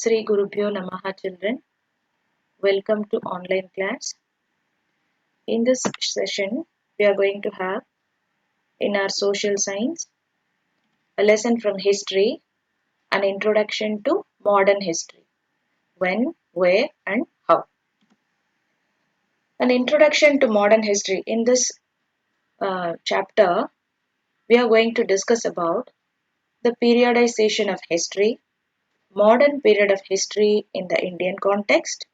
Sri Gurubhyo Namaha children. Welcome to online class. In this session, we are going to have in our social science a lesson from history, an introduction to modern history. When, where and how. An introduction to modern history. In this chapter, we are going to discuss about the periodization of history, modern period of history in the Indian context,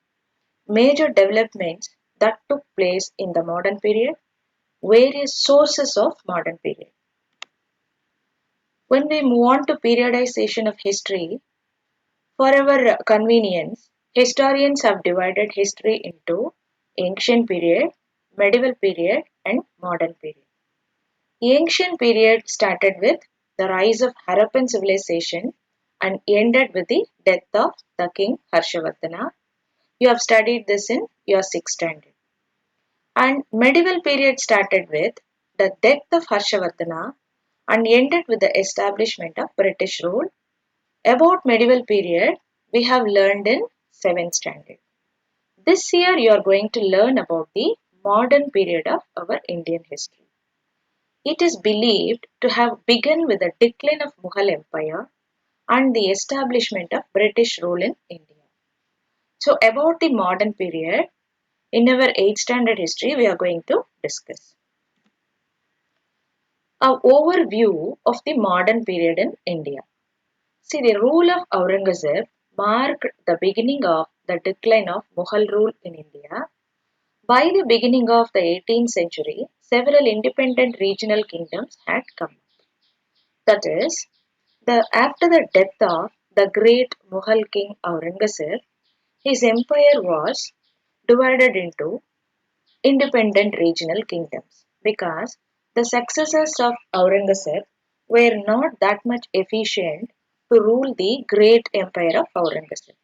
major developments that took place in the modern period, various sources of modern period. When we move on to periodization of history, for our convenience, historians have divided history into ancient period, medieval period and modern period. The ancient period started with the rise of Harappan civilization and ended with the death of the king Harshavardhana. You have studied this in your 6th standard. And medieval period started with the death of Harshavardhana and ended with the establishment of British rule. About medieval period, we have learned in 7th standard. This year you are going to learn about the modern period of our Indian history. It is believed to have begun with the decline of Mughal Empire and the establishment of British rule in India. So about the modern period, in our 8th standard history, we are going to discuss. An overview of the modern period in India. See, the rule of Aurangzeb marked the beginning of the decline of Mughal rule in India. By the beginning of the 18th century, several independent regional kingdoms had come. That is, after the death of the great Mughal king Aurangzeb, his empire was divided into independent regional kingdoms because the successors of Aurangzeb were not that much efficient to rule the great empire of Aurangzeb.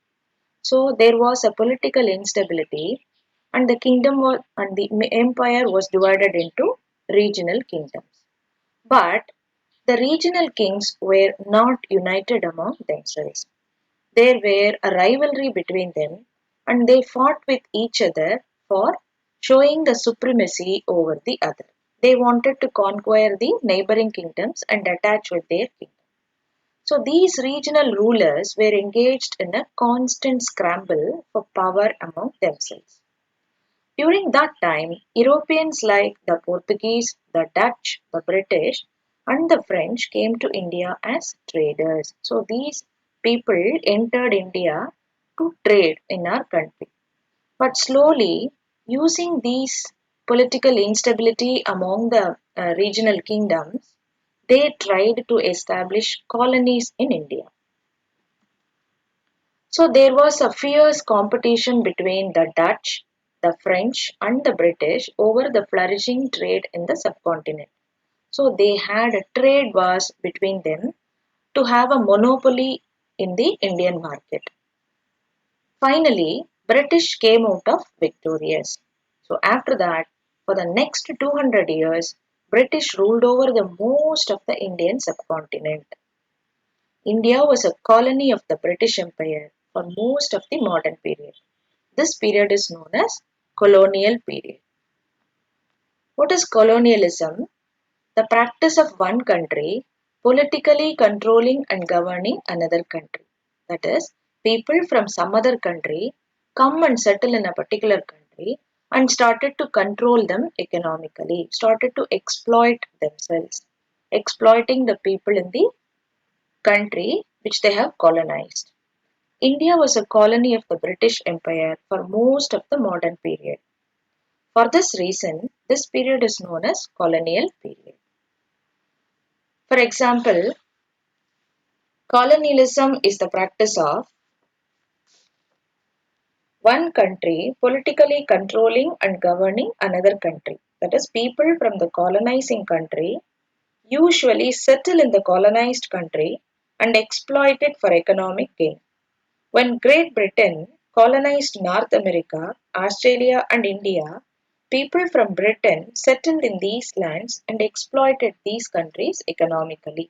So there was a political instability and the empire was divided into regional kingdoms. But the regional kings were not united among themselves. There were a rivalry between them and they fought with each other for showing the supremacy over the other. They wanted to conquer the neighboring kingdoms and attach with their kingdom. So these regional rulers were engaged in a constant scramble for power among themselves. During that time, Europeans like the Portuguese, the Dutch, the British, and the French came to India as traders. So these people entered India to trade in our country. But slowly, using these political instability among the regional kingdoms, they tried to establish colonies in India. So there was a fierce competition between the Dutch, the French, and the British over the flourishing trade in the subcontinent. So they had a trade wars between them to have a monopoly in the Indian market. Finally, British came out of victorious. So after that, for the next 200 years, British ruled over the most of the Indian subcontinent. India was a colony of the British Empire for most of the modern period. This period is known as colonial period. What is colonialism? The practice of one country politically controlling and governing another country. That is, people from some other country come and settle in a particular country and started to control them economically, started to exploit themselves, exploiting the people in the country which they have colonized. India was a colony of the British Empire for most of the modern period. For this reason, this period is known as colonial period. For example, colonialism is the practice of one country politically controlling and governing another country. That is, people from the colonizing country usually settle in the colonized country and exploit it for economic gain. When Great Britain colonized North America, Australia, and India, people from Britain settled in these lands and exploited these countries economically.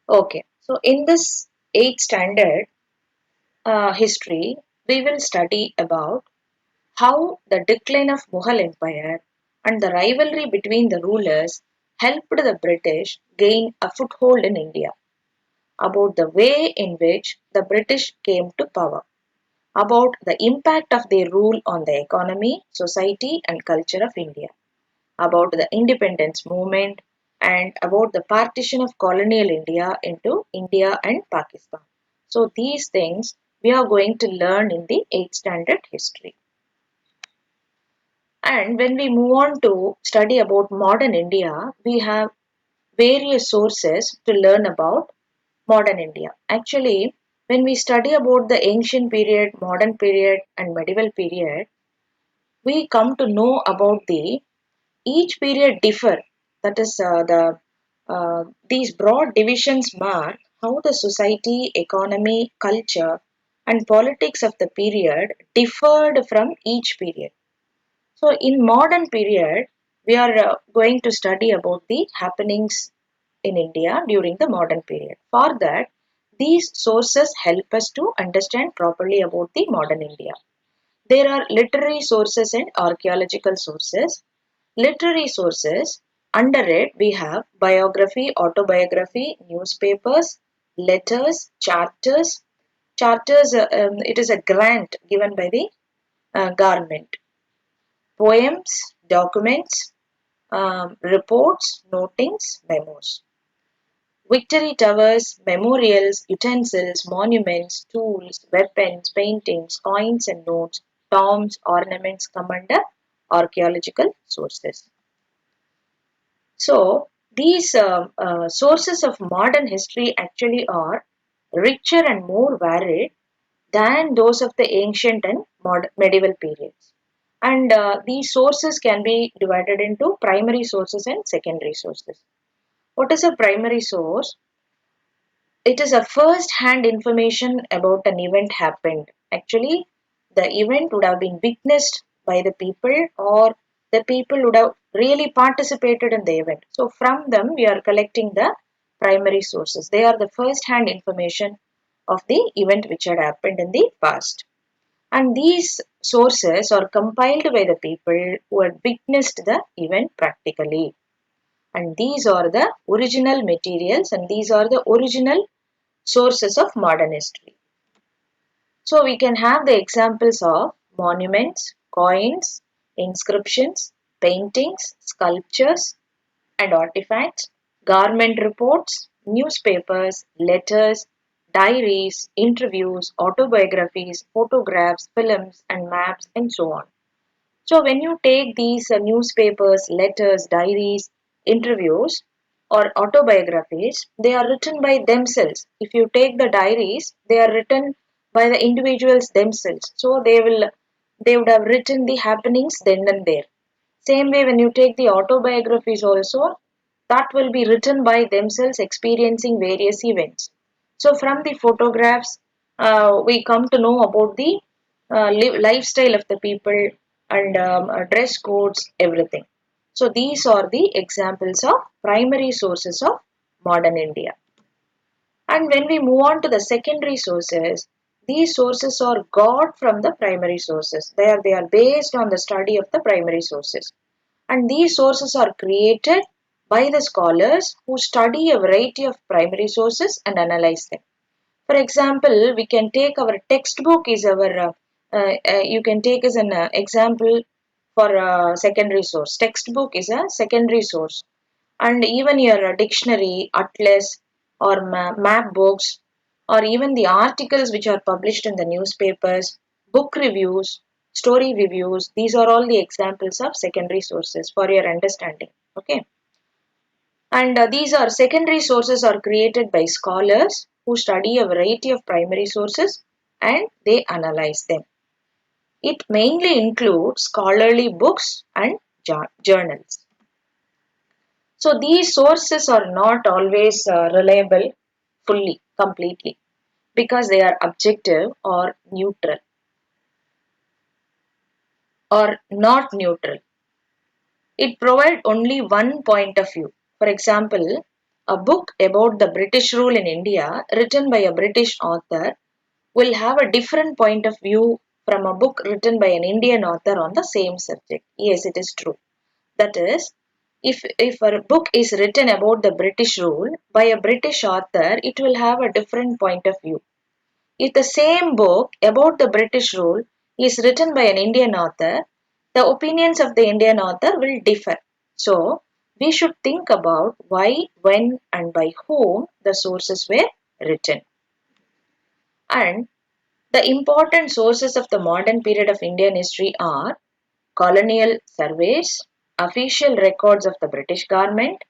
Okay, so in this 8th standard history, we will study about how the decline of Mughal Empire and the rivalry between the rulers helped the British gain a foothold in India, about the way in which the British came to power, about the impact of their rule on the economy, society, and culture of India, about the independence movement, and about the partition of colonial India into India and Pakistan. So, these things we are going to learn in the 8th standard history. And when we move on to study about modern India, we have various sources to learn about modern India. Actually, when we study about the ancient period, modern period, and medieval period, we come to know about the each period differ. That is these broad divisions mark how the society, economy, culture, and politics of the period differed from each period. So, in modern period, we are going to study about the happenings in India during the modern period. For that, these sources help us to understand properly about the modern India. There are literary sources and archaeological sources. Literary sources, under it we have biography, autobiography, newspapers, letters, charters. Charters, it is a grant given by the government. Poems, documents, reports, notings, memos. Victory towers, memorials, utensils, monuments, tools, weapons, paintings, coins and notes, tombs, ornaments come under archaeological sources. So, these sources of modern history actually are richer and more varied than those of the ancient and medieval periods. And these sources can be divided into primary sources and secondary sources. What is a primary source? It is a first hand information about an event happened. Actually, the event would have been witnessed by the people, or the people would have really participated in the event. So, from them, we are collecting the primary sources. They are the first hand information of the event which had happened in the past. And these sources are compiled by the people who had witnessed the event practically. And these are the original materials and these are the original sources of modern history. So we can have the examples of monuments, coins, inscriptions, paintings, sculptures and artifacts, government reports, newspapers, letters, diaries, interviews, autobiographies, photographs, films and maps and so on. So when you take these newspapers, letters, diaries, interviews, or autobiographies, they are written by themselves. If you take the diaries, they are written by the individuals themselves. So they would have written the happenings then and there. Same way when you take the autobiographies also, that will be written by themselves experiencing various events. So from the photographs, we come to know about the lifestyle of the people and dress codes, everything. So these are the examples of primary sources of modern India. And when we move on to the secondary sources, these sources are got from the primary sources. They are based on the study of the primary sources. And these sources are created by the scholars who study a variety of primary sources and analyze them. For example, we can take our textbook is our, you can take as an example for a secondary source. Textbook is a secondary source. And even your dictionary, atlas, or map books, or even the articles which are published in the newspapers, book reviews, story reviews, these are all the examples of secondary sources for your understanding. Okay. And these are secondary sources are created by scholars who study a variety of primary sources and they analyze them. It mainly includes scholarly books and journals. So these sources are not always reliable fully, completely, because they are objective or neutral or not neutral. It provides only one point of view. For example, a book about the British rule in India written by a British author will have a different point of view from a book written by an Indian author on the same subject. Yes, it is true. That is, if a book is written about the British rule by a British author, it will have a different point of view. If the same book about the British rule is written by an Indian author, the opinions of the Indian author will differ. So, we should think about why, when, and by whom the sources were written. And the important sources of the modern period of Indian history are colonial surveys, official records of the British government,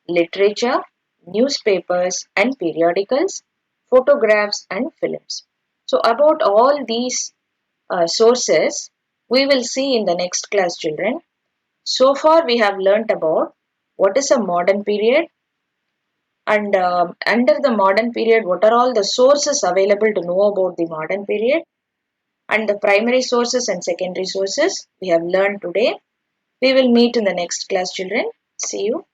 literature, newspapers and periodicals, photographs and films. So, about all these sources, we will see in the next class, children. So far, we have learnt about what is a modern period, and under the modern period, what are all the sources available to know about the modern period, and the primary sources and secondary sources we have learned today. We will meet in the next class, children. See you.